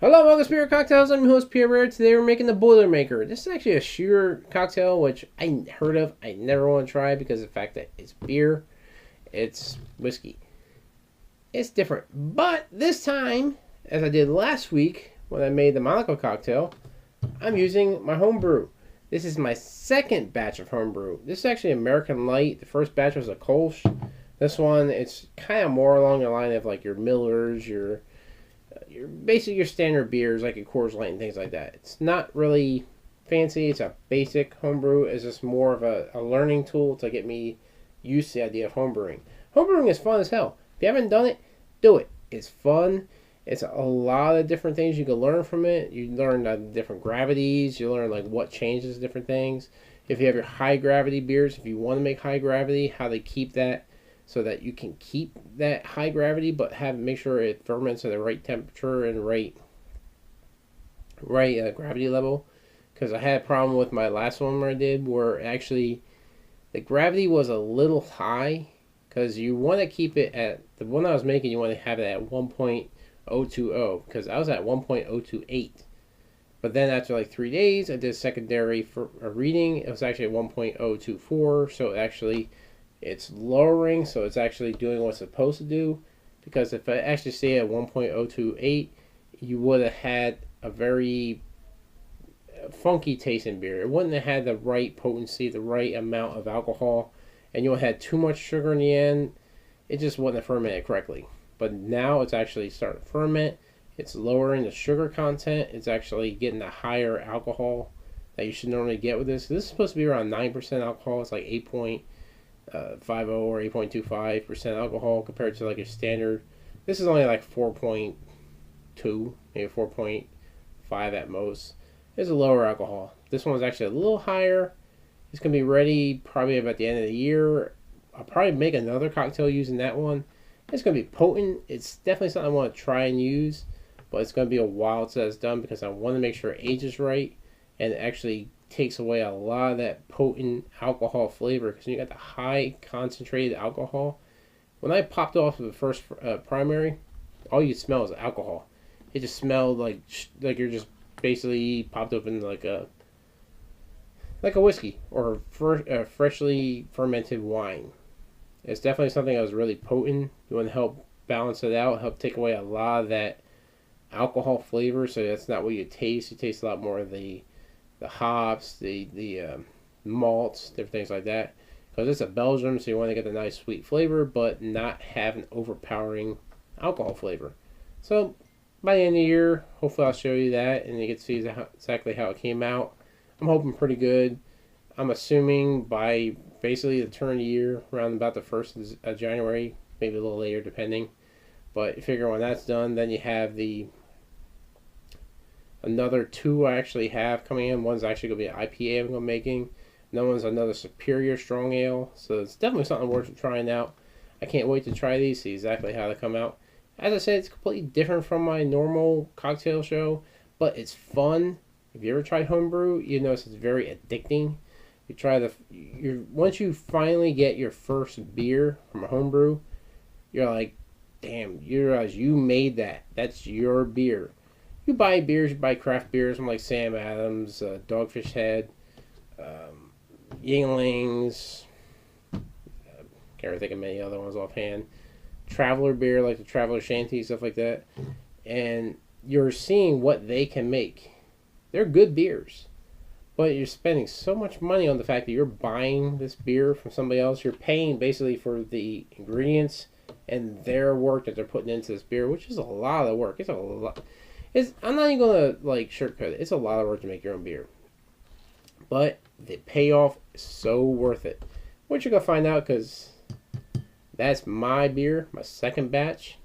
Hello, welcome to Spirit Cocktails. I'm your host, Pierre Rare. Today we're making the Boilermaker. This is actually a shooter cocktail, which I heard of. I never want to try because of the fact that it's beer, it's whiskey. It's different. But this time, as I did last week when I made the Monaco cocktail, I'm using my homebrew. This is my second batch of homebrew. This is actually American Light. The first batch was a Kolsch. This one, it's kind of more along the line of like your Millers, your basically your standard beers like a Coors Light and things like that. It's not really fancy. It's a basic homebrew. It's just more of a learning tool to get me used to the idea of homebrewing. Homebrewing is fun as hell. If you haven't done it, do it. It's fun. It's a lot of different things you can learn from it. You learn the different gravities. You learn like what changes different things. If you have your high gravity beers, if you want to make high gravity, how they keep that so that you can keep that high gravity, but make sure it ferments at the right temperature and right gravity level. Because I had a problem with my last one where I did, where actually the gravity was a little high. Because you want to keep it at the one I was making, you want to have it at 1.020. Because I was at 1.028. But then after like 3 days, I did a secondary for a reading. It was actually at 1.024. So it's lowering, so it's actually doing what it's supposed to do. Because if I actually stayed at 1.028, you would have had a very funky tasting beer. It wouldn't have had the right potency, the right amount of alcohol, and you would have had too much sugar in the end. It just wouldn't have fermented correctly. But now it's actually starting to ferment. It's lowering the sugar content. It's actually getting the higher alcohol that you should normally get with this. This is supposed to be around 9% alcohol. It's like 8.50 or 8.25% alcohol compared to like a standard. This is only like 4.2, maybe 4.5 at most. It's a lower alcohol. This one's actually a little higher. It's going to be ready probably about the end of the year. I'll probably make another cocktail using that one. It's going to be potent. It's definitely something I want to try and use, but it's going to be a while till it's done because I want to make sure it ages right and it actually takes away a lot of that potent alcohol flavor because you got the high concentrated alcohol. When I popped off the first primary, all you smell is alcohol. It just smelled like you're just basically popped open like a whiskey or freshly fermented wine. It's definitely something that was really potent. You want to help balance it out, help take away a lot of that alcohol flavor. So that's not what you taste. You taste a lot more of the hops, the malts, different things like that. Because it's a Belgium, so you want to get the nice sweet flavor, but not have an overpowering alcohol flavor. So by the end of the year, hopefully I'll show you that, and you can see exactly how it came out. I'm hoping pretty good. I'm assuming by basically the turn of the year, around about the 1st of January, maybe a little later depending. But you figure when that's done, then you have another two I actually have coming in. One's actually going to be an IPA I'm going to be making. Another one's another Superior Strong Ale. So it's definitely something worth trying out. I can't wait to try these, see exactly how they come out. As I said, it's completely different from my normal cocktail show, but it's fun. If you ever tried homebrew, you notice it's very addicting. Once you finally get your first beer from a homebrew, you're like, damn, you realize you made that. That's your beer. You buy beers, you buy craft beers from like Sam Adams, Dogfish Head, Yinglings, can't really think of many other ones offhand. Traveler beer, like the Traveler Shanty, stuff like that. And you're seeing what they can make. They're good beers. But you're spending so much money on the fact that you're buying this beer from somebody else. You're paying basically for the ingredients and their work that they're putting into this beer, which is a lot of work. It's a lot. I'm not even going to like shortcut it. It's a lot of work to make your own beer. But the payoff is so worth it. Which you're going to find out because that's my beer, my second batch.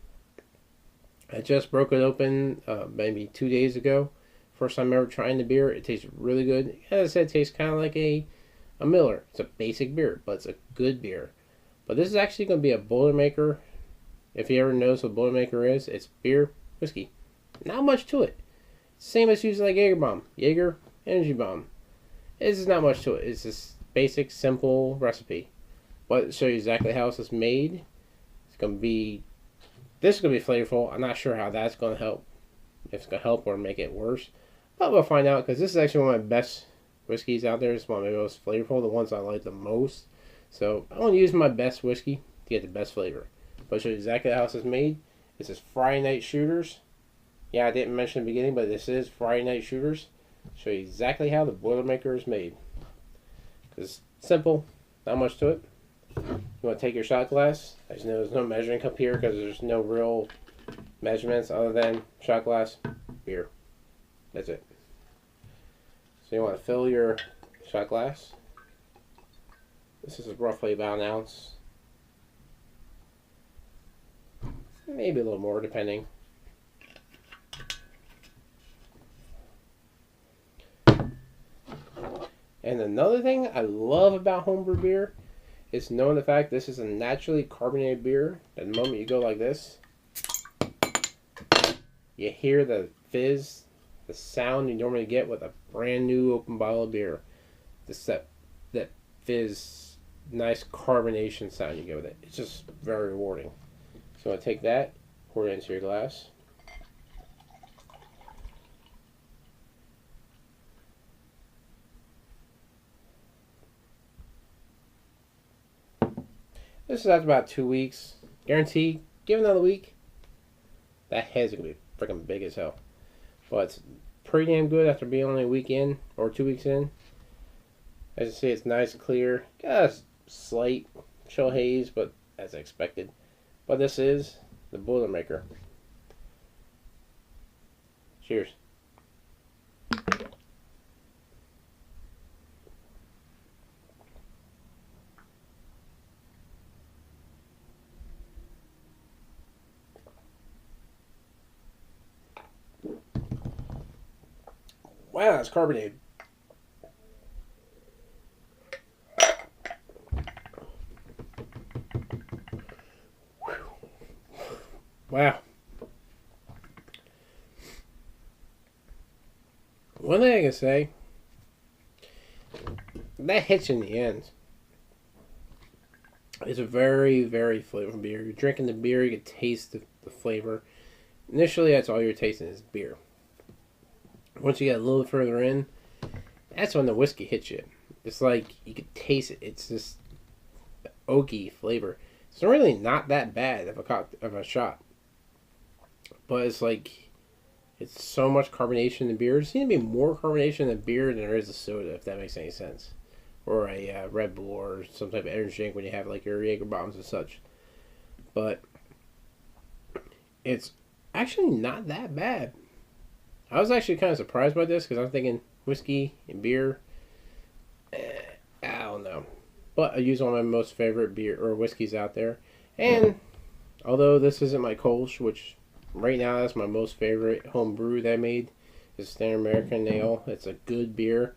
I just broke it open maybe 2 days ago. First time ever trying the beer. It tastes really good. As I said, it tastes kind of like a Miller. It's a basic beer, but it's a good beer. But this is actually going to be a Boilermaker. If you ever notice what Boilermaker is, it's beer, whiskey. Not much to it. Same as using like Jaeger Bomb. Jaeger, Energy Bomb. This is not much to it. It's just basic, simple recipe. But to show you exactly how this is made. This is going to be flavorful. I'm not sure how that's going to help if it's going to help or make it worse. But we'll find out, because this is actually one of my best whiskeys out there. It's one of my most flavorful, the ones I like the most. So I want to use my best whiskey to get the best flavor. But I'll show you exactly how this is made. This is Friday Night Shooters. Yeah, I didn't mention in the beginning, but this is Friday Night Shooters. I'll show you exactly how the Boilermaker is made. Because it's simple, not much to it. You want to take your shot glass. As you know, there's no measuring cup here because there's no real measurements other than shot glass, beer. That's it. So you want to fill your shot glass. This is roughly about an ounce. Maybe a little more depending. And another thing I love about homebrew beer is knowing the fact this is a naturally carbonated beer. The moment you go like this, you hear the fizz, the sound you normally get with a brand new open bottle of beer. That fizz, nice carbonation sound you get with it. It's just very rewarding. So I take that, pour it into your glass. This is after about 2 weeks. Guarantee, give it another week. That head's going to be freaking big as hell. But it's pretty damn good after being only a week in, or 2 weeks in. As you see, it's nice, clear. Got a slight chill haze, but as expected. But this is the Boilermaker. Cheers. Wow, it's carbonated. Wow. One thing I can say, that hits you in the end. It's a very, very flavorful beer. You're drinking the beer, you can taste the flavor. Initially, that's all you're tasting is beer. Once you get a little further in, that's when the whiskey hits you. It's like you can taste it. It's this oaky flavor. It's really not that bad of a shot. But it's like, it's so much carbonation in the beer. There seems to be more carbonation in the beer than there is a soda, if that makes any sense. Or a Red Bull or some type of energy drink when you have like your Jaeger bombs and such. But it's actually not that bad. I was actually kind of surprised by this because I'm thinking whiskey and beer. I don't know. But I use one of my most favorite beer or whiskeys out there. And although this isn't my Kolsch, which right now that's my most favorite home brew that I made, is Standard American Ale. It's a good beer.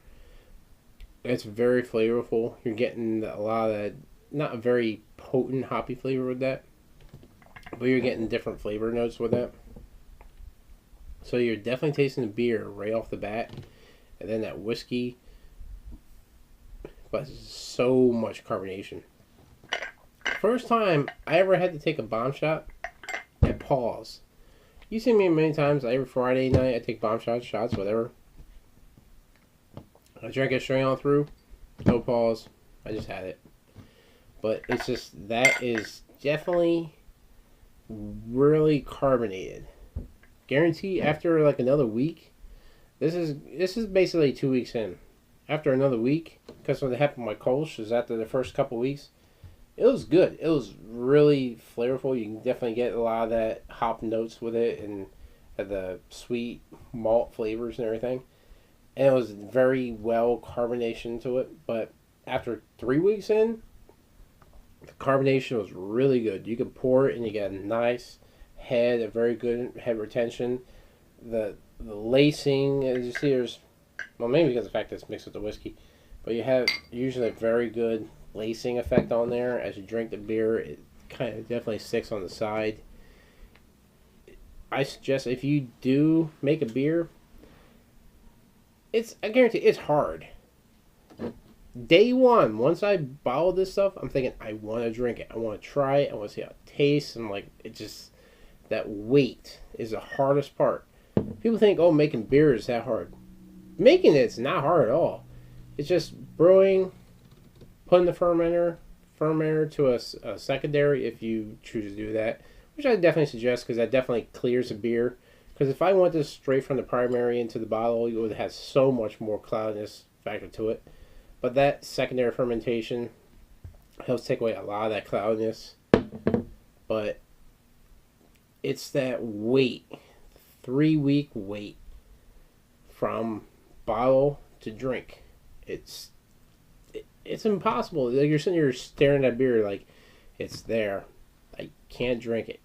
It's very flavorful. You're getting a lot of that, not a very potent hoppy flavor with that, but you're getting different flavor notes with that. So you're definitely tasting the beer right off the bat, and then that whiskey, but so much carbonation. First time I ever had to take a bomb shot, I pause. You see me many times, every Friday night I take bomb shots, whatever. I drank it straight on through, no pause, I just had it. But it's just, that is definitely really carbonated. Guarantee after like another week, this is basically 2 weeks in. After another week, because what happened with my Kolsch is after the first couple weeks, it was good. It was really flavorful. You can definitely get a lot of that hop notes with it and the sweet malt flavors and everything. And it was very well carbonation to it. But after 3 weeks in, the carbonation was really good. You could pour it and you get a nice head, a very good head retention. The lacing, as you see, there's, well, maybe because of the fact that it's mixed with the whiskey, but you have usually a very good lacing effect on there. As you drink the beer, it kind of definitely sticks on the side. I suggest if you do make a beer, I guarantee it's hard. Day one, once I bottle this stuff, I'm thinking I want to drink it. I want to try it. I want to see how it tastes. And like, it just, that weight is the hardest part. People think, oh, making beer is that hard. Making it's not hard at all. It's just brewing, putting the fermenter to a secondary if you choose to do that, which I definitely suggest because that definitely clears the beer. Because if I went this straight from the primary into the bottle, it would have so much more cloudiness factor to it. But that secondary fermentation helps take away a lot of that cloudiness. But it's that wait, 3-week wait from bottle to drink. It's impossible. Like you're sitting here staring at beer like it's there. I can't drink it.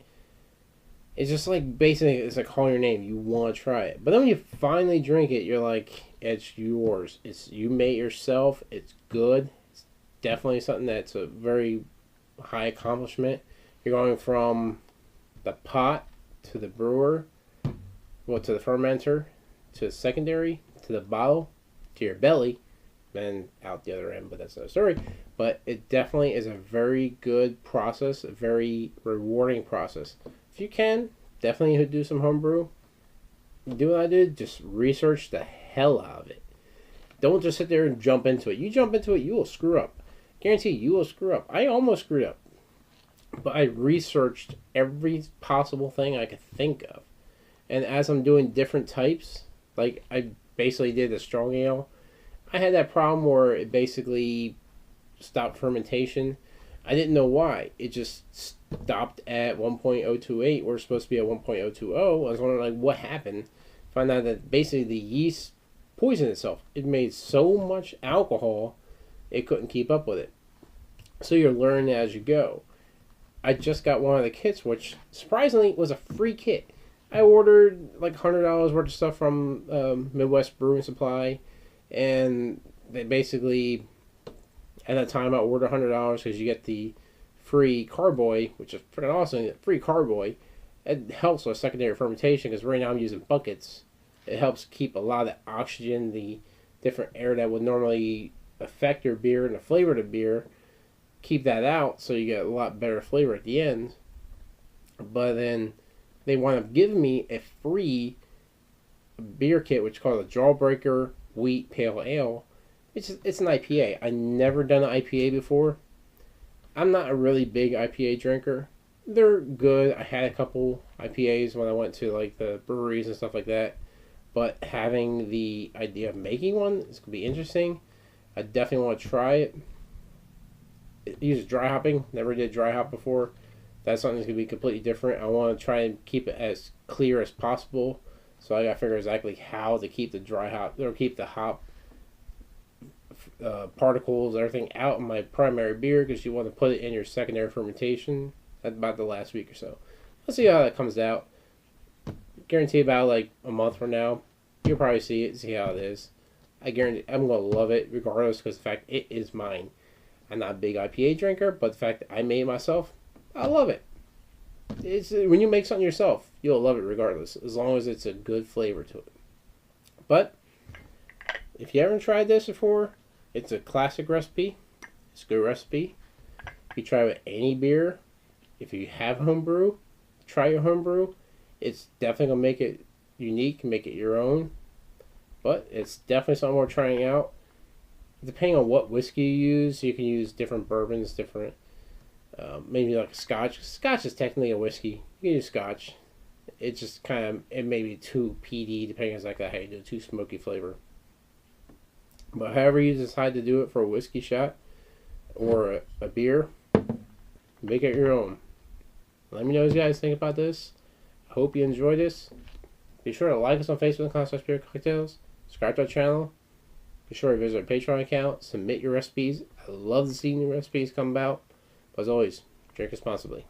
It's just like basically it's like calling your name. You want to try it, but then when you finally drink it, you're like, it's yours. It's you made it yourself. It's good. It's definitely something that's a very high accomplishment. You're going from the pot to the brewer, well, to the fermenter, to the secondary, to the bottle, to your belly, then out the other end, but that's another story. But it definitely is a very good process, a very rewarding process. If you can, definitely do some homebrew. Do what I did, just research the hell out of it. Don't just sit there and jump into it. You jump into it, you will screw up. Guarantee you will screw up. I almost screwed up. But I researched every possible thing I could think of. And as I'm doing different types, like I basically did a strong ale, I had that problem where it basically stopped fermentation. I didn't know why. It just stopped at 1.028. We're supposed to be at 1.020. I was wondering, like, what happened? Found out that basically the yeast poisoned itself. It made so much alcohol, it couldn't keep up with it. So you're learning as you go. I just got one of the kits, which surprisingly was a free kit. I ordered like $100 worth of stuff from Midwest Brewing Supply, and they basically, at that time, I ordered $100 because you get the free carboy, which is freaking awesome. The free carboy, it helps with secondary fermentation because right now I'm using buckets. It helps keep a lot of the oxygen, the different air that would normally affect your beer and the flavor of the beer, keep that out so you get a lot better flavor at the end. But then they wound up giving me a free beer kit, which is called a Jawbreaker Wheat Pale Ale. It's an IPA. I never done an IPA before. I'm not a really big IPA drinker. They're good. I had a couple IPAs when I went to like the breweries and stuff like that. But having the idea of making one is gonna be interesting. I definitely want to try it. It uses dry hopping. Never did dry hop before. That's something that's gonna be completely different. I want to try and keep it as clear as possible. So I gotta figure exactly how to keep the dry hop or keep the hop particles, everything out of my primary beer because you want to put it in your secondary fermentation. That's about the last week or so. Let's see how that comes out. Guarantee about like a month from now, you'll probably see it, see how it is. I guarantee I'm gonna love it regardless because the fact it is mine. I'm not a big IPA drinker, but the fact that I made it myself, I love it. It's when you make something yourself, you'll love it regardless, as long as it's a good flavor to it. But if you haven't tried this before, it's a classic recipe. It's a good recipe. You try it with any beer. If you have homebrew, try your homebrew. It's definitely gonna make it unique, make it your own. But it's definitely something worth trying out. Depending on what whiskey you use, you can use different bourbons, different, maybe like Scotch. Scotch is technically a whiskey. You can use Scotch. It just kind of, it may be too peaty, depending on like how you do it, too smoky flavor. But however you decide to do it for a whiskey shot or a beer, make it your own. Let me know what you guys think about this. I hope you enjoy this. Be sure to like us on Facebook and Beer Cocktails. Subscribe to our channel. Be sure to visit our Patreon account. Submit your recipes. I love to see new recipes come about. But as always, drink responsibly.